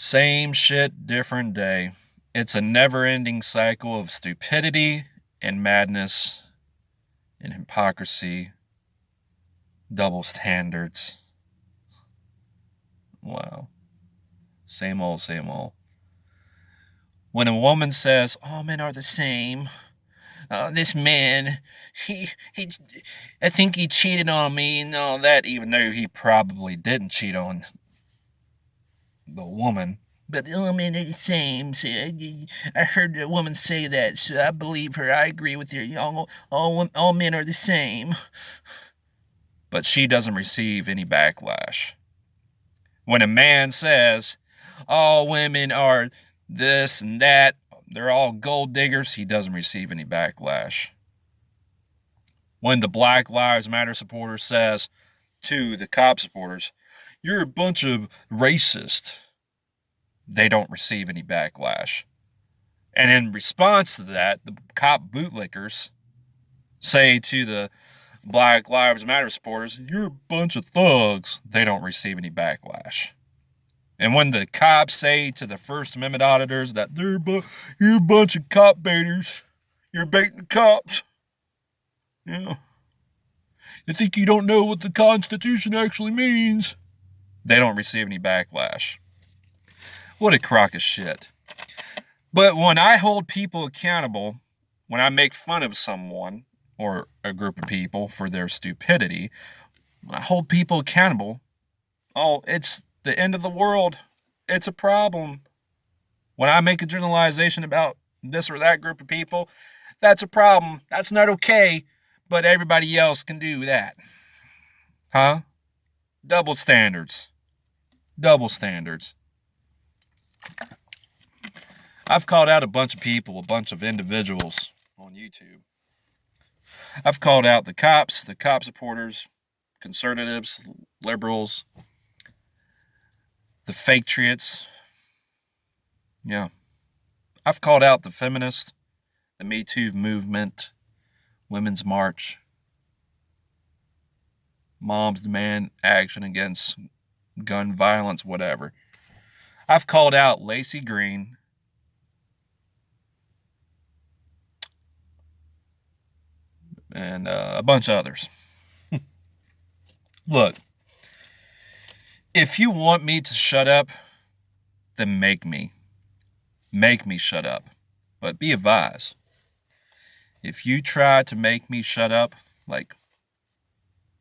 Same shit, different day. It's a never-ending cycle of stupidity and madness and hypocrisy, double standards. Wow. Same old, same old. When a woman says, all men are the same, this man, he, I think he cheated on me and all that, even though he probably didn't cheat on the woman. But all men are the same. So I heard a woman say that, so I believe her. I agree with her. All men are the same. But she doesn't receive any backlash. When a man says, all women are this and that, they're all gold diggers, he doesn't receive any backlash. When the Black Lives Matter supporter says to the cop supporters, you're a bunch of racists, they don't receive any backlash. And in response to that, the cop bootlickers say to the Black Lives Matter supporters, you're a bunch of thugs, they don't receive any backlash. And when the cops say to the First Amendment auditors that you're a bunch of cop baiters, you're baiting the cops, you think you don't know what the Constitution actually means, they don't receive any backlash. What a crock of shit. But when I hold people accountable, when I make fun of someone or a group of people for their stupidity, when I hold people accountable, oh, it's the end of the world. It's a problem. When I make a generalization about this or that group of people, that's a problem. That's not okay, but everybody else can do that. Huh? Double standards. Double standards. I've called out a bunch of people, a bunch of individuals on YouTube. I've called out the cops, the cop supporters, conservatives, liberals, the fake triots. Yeah. I've called out the feminists, the Me Too movement, Women's March, Moms Demand Action Against Gun Violence, whatever. I've called out Lacey Green, and a bunch of others. Look, if you want me to shut up, then make me. Make me shut up. But be advised, if you try to make me shut up, like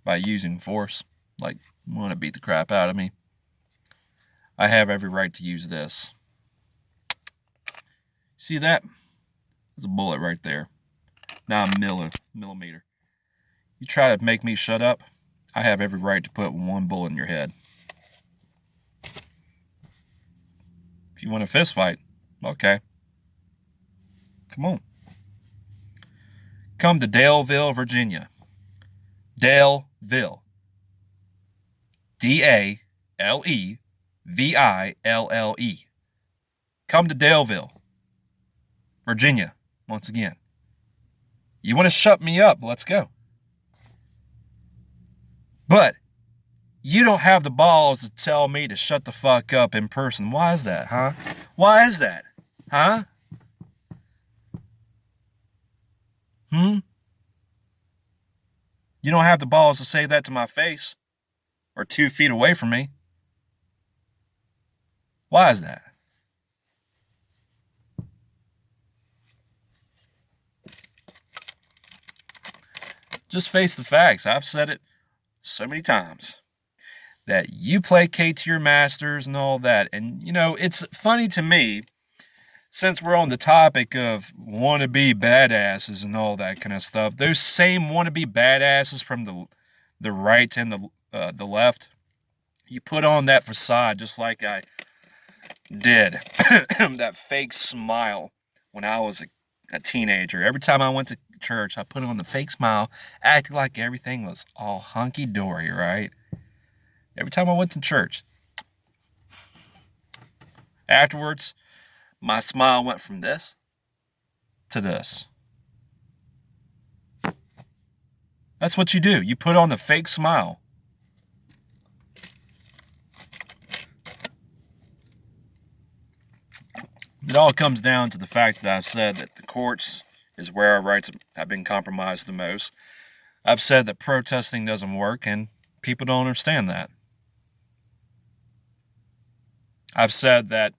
by using force, like want to beat the crap out of me, I have every right to use this. See that? There's a bullet right there. Not a millimeter. You try to make me shut up, I have every right to put one bullet in your head. If you want a fist fight, okay. Come on. Come to Daleville, Virginia. Daleville. Daleville. Come to Daleville, Virginia, once again. You want to shut me up? Let's go. But you don't have the balls to tell me to shut the fuck up in person. Why is that, huh? Why is that? Huh? You don't have the balls to say that to my face or 2 feet away from me. Why is that? Just face the facts. I've said it so many times that you placate to your masters and all that. And, it's funny to me, since we're on the topic of wannabe badasses and all that kind of stuff, those same wannabe badasses from the right and the left, you put on that facade just like I did, that fake smile when I was a teenager. Every time I went to church, I put on the fake smile, acting like everything was all hunky-dory, right? Every time I went to church. Afterwards, my smile went from this to this. That's what you do. You put on the fake smile. It all comes down to the fact that I've said that the courts is where our rights have been compromised the most. I've said that protesting doesn't work, and people don't understand that. I've said that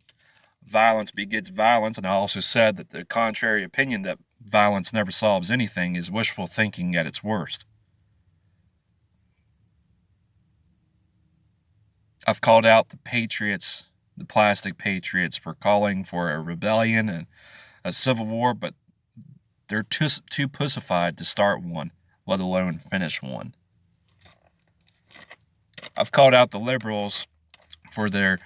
violence begets violence, and I also said that the contrary opinion that violence never solves anything is wishful thinking at its worst. I've called out the patriots, the plastic patriots, for calling for a rebellion and a civil war, but they're too pussified to start one, let alone finish one. I've called out the liberals for their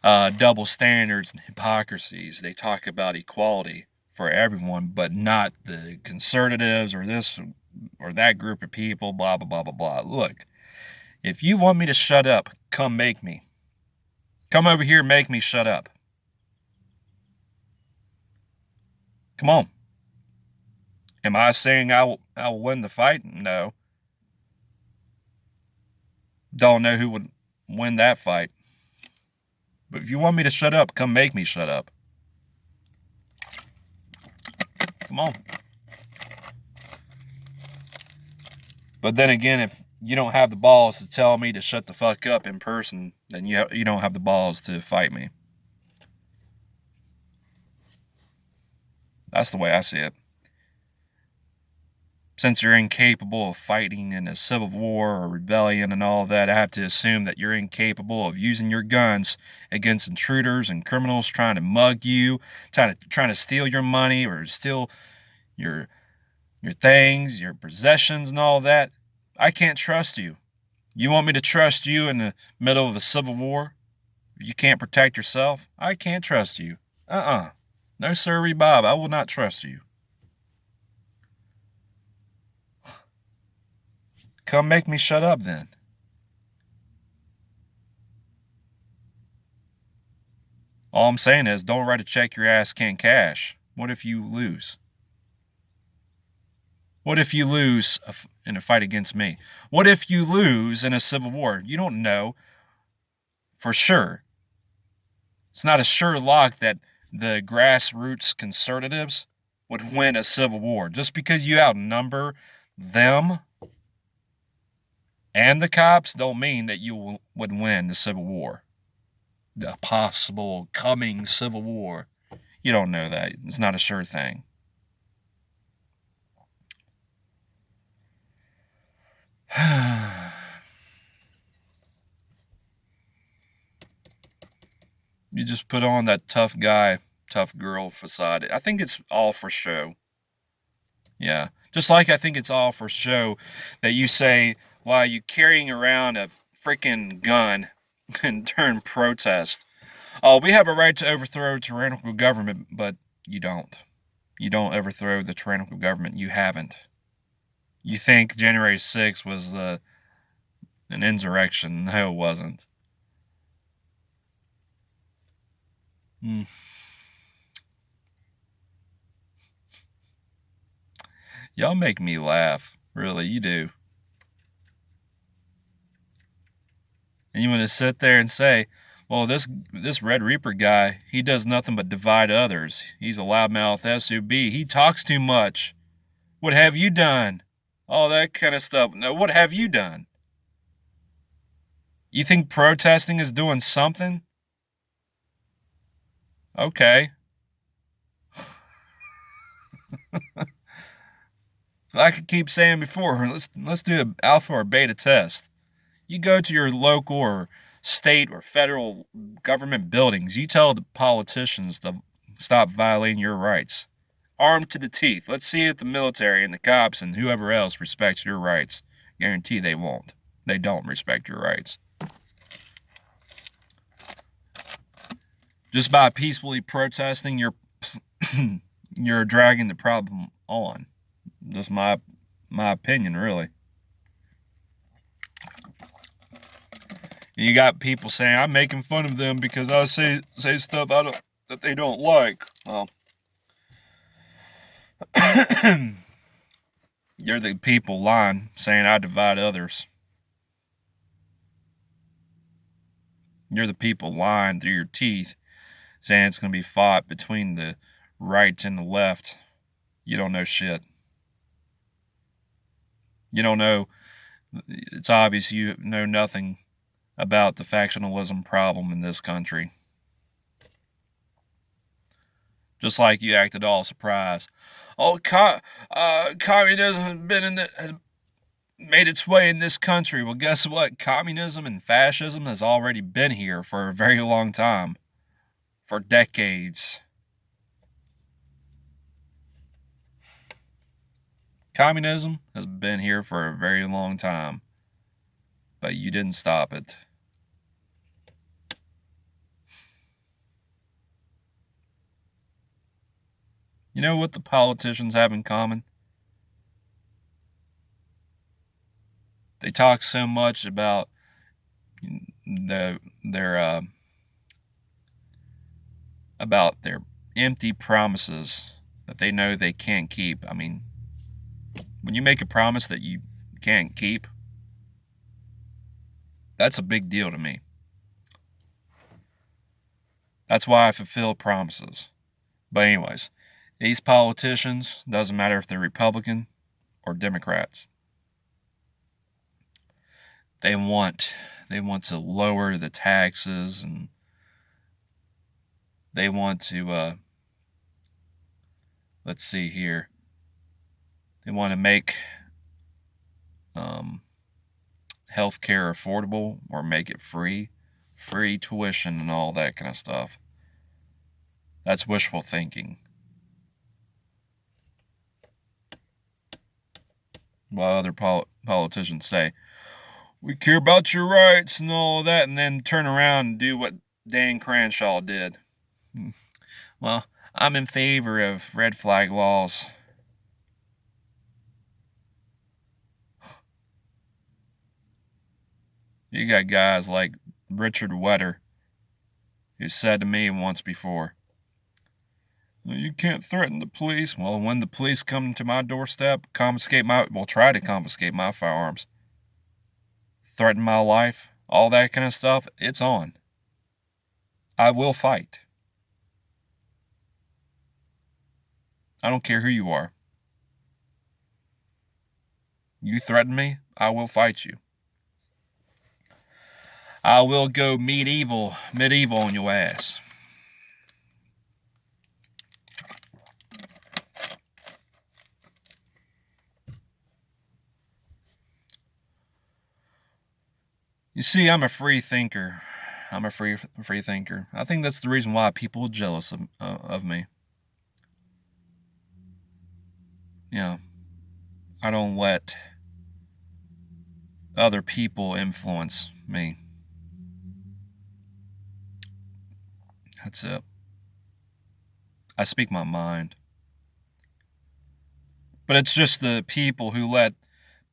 double standards and hypocrisies. They talk about equality for everyone, but not the conservatives or this or that group of people, blah, blah, blah, blah, blah. Look, if you want me to shut up, come make me. Come over here and make me shut up. Come on. Am I saying I will win the fight? No. Don't know who would win that fight. But if you want me to shut up, come make me shut up. Come on. But then again, if you don't have the balls to tell me to shut the fuck up in person, then you don't have the balls to fight me. That's the way I see it. Since you're incapable of fighting in a civil war or rebellion and all that, I have to assume that you're incapable of using your guns against intruders and criminals trying to mug you, trying to steal your money or steal your things, your possessions and all that. I can't trust you. You want me to trust you in the middle of a civil war? You can't protect yourself? I can't trust you. No sirree, Bob. I will not trust you. Come make me shut up then. All I'm saying is don't write a check your ass can't cash. What if you lose? What if you lose in a fight against me? What if you lose in a civil war? You don't know for sure. It's not a sure lock that the grassroots conservatives would win a civil war. Just because you outnumber them and the cops don't mean that you would win the civil war. The possible coming civil war. You don't know that. It's not a sure thing. You just put on that tough guy, tough girl facade. I think it's all for show. Yeah. Just like I think it's all for show that you say, while you carrying around a freaking gun and turn protest. Oh, we have a right to overthrow tyrannical government, but you don't. You don't overthrow the tyrannical government. You haven't. You think January 6th was an insurrection. No, it wasn't. Y'all make me laugh. Really, you do. And you want to sit there and say, well, this Red Reaper guy, he does nothing but divide others. He's a loudmouth SOB. He talks too much. What have you done? All that kind of stuff. Now, what have you done? You think protesting is doing something? Okay. Like I keep saying before, let's do an alpha or beta test. You go to your local or state or federal government buildings. You tell the politicians to stop violating your rights. Armed to the teeth. Let's see if the military and the cops and whoever else respects your rights. Guarantee they won't. They don't respect your rights. Just by peacefully protesting, you're dragging the problem on. Just my opinion, really. You got people saying I'm making fun of them because I say stuff that they don't like. Well, you're the people lying, saying I divide others. You're the people lying through your teeth, saying it's going to be fought between the right and the left. You don't know shit. You don't know. It's obvious you know nothing about the factionalism problem in this country. Just like you acted all surprised. Oh, communism has made its way in this country. Well, guess what? Communism and fascism has already been here for a very long time. For decades. Communism has been here for a very long time. But you didn't stop it. You know what the politicians have in common? They talk so much about about their empty promises that they know they can't keep. I mean, when you make a promise that you can't keep, that's a big deal to me. That's why I fulfill promises. But anyways, these politicians, doesn't matter if they're Republican or Democrats, they want to lower the taxes, and they want to let's see here. They want to make healthcare affordable or make it free tuition and all that kind of stuff. That's wishful thinking. While other politicians say, we care about your rights and all that, and then turn around and do what Dan Crenshaw did. Well, I'm in favor of red flag laws. You got guys like Richard Wetter, who said to me once before, you can't threaten the police. Well, when the police come to my doorstep, try to confiscate my firearms, threaten my life, all that kind of stuff, it's on. I will fight. I don't care who you are. You threaten me, I will fight you. I will go medieval on your ass. You see, I'm a free thinker. I'm a free thinker. I think that's the reason why people are jealous of me. Yeah. I don't let other people influence me. That's it. I speak my mind. But it's just the people who let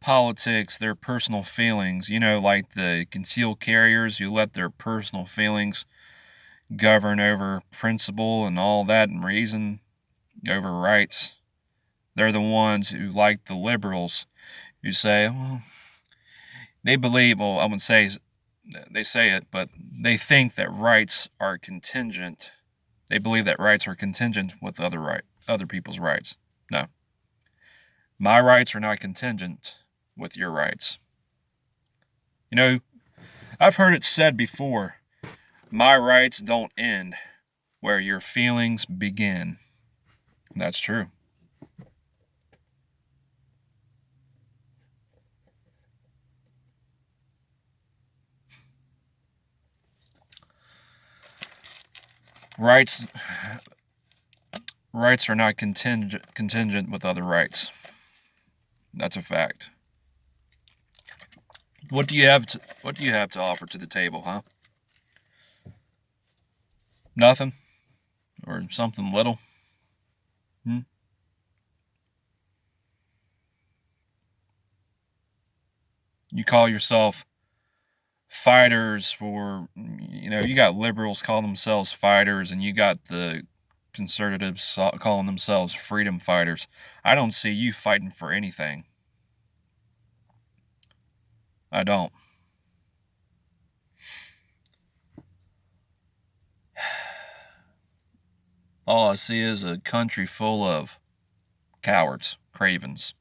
politics, their personal feelings, like the concealed carriers who let their personal feelings govern over principle and all that, and reason over rights. They're the ones who, like the liberals, who say, well, they believe, well, I wouldn't say they say it, but they think that rights are contingent. They believe that rights are contingent with other people's rights. No. My rights are not contingent with your rights. I've heard it said before, my rights don't end where your feelings begin. That's true. Rights are not contingent with other rights. That's a fact. What do you have to offer to the table, huh? Nothing? Or something little? You call yourself fighters for, you got liberals calling themselves fighters, and you got the conservatives calling themselves freedom fighters. I don't see you fighting for anything. I don't. All I see is a country full of cowards, cravens.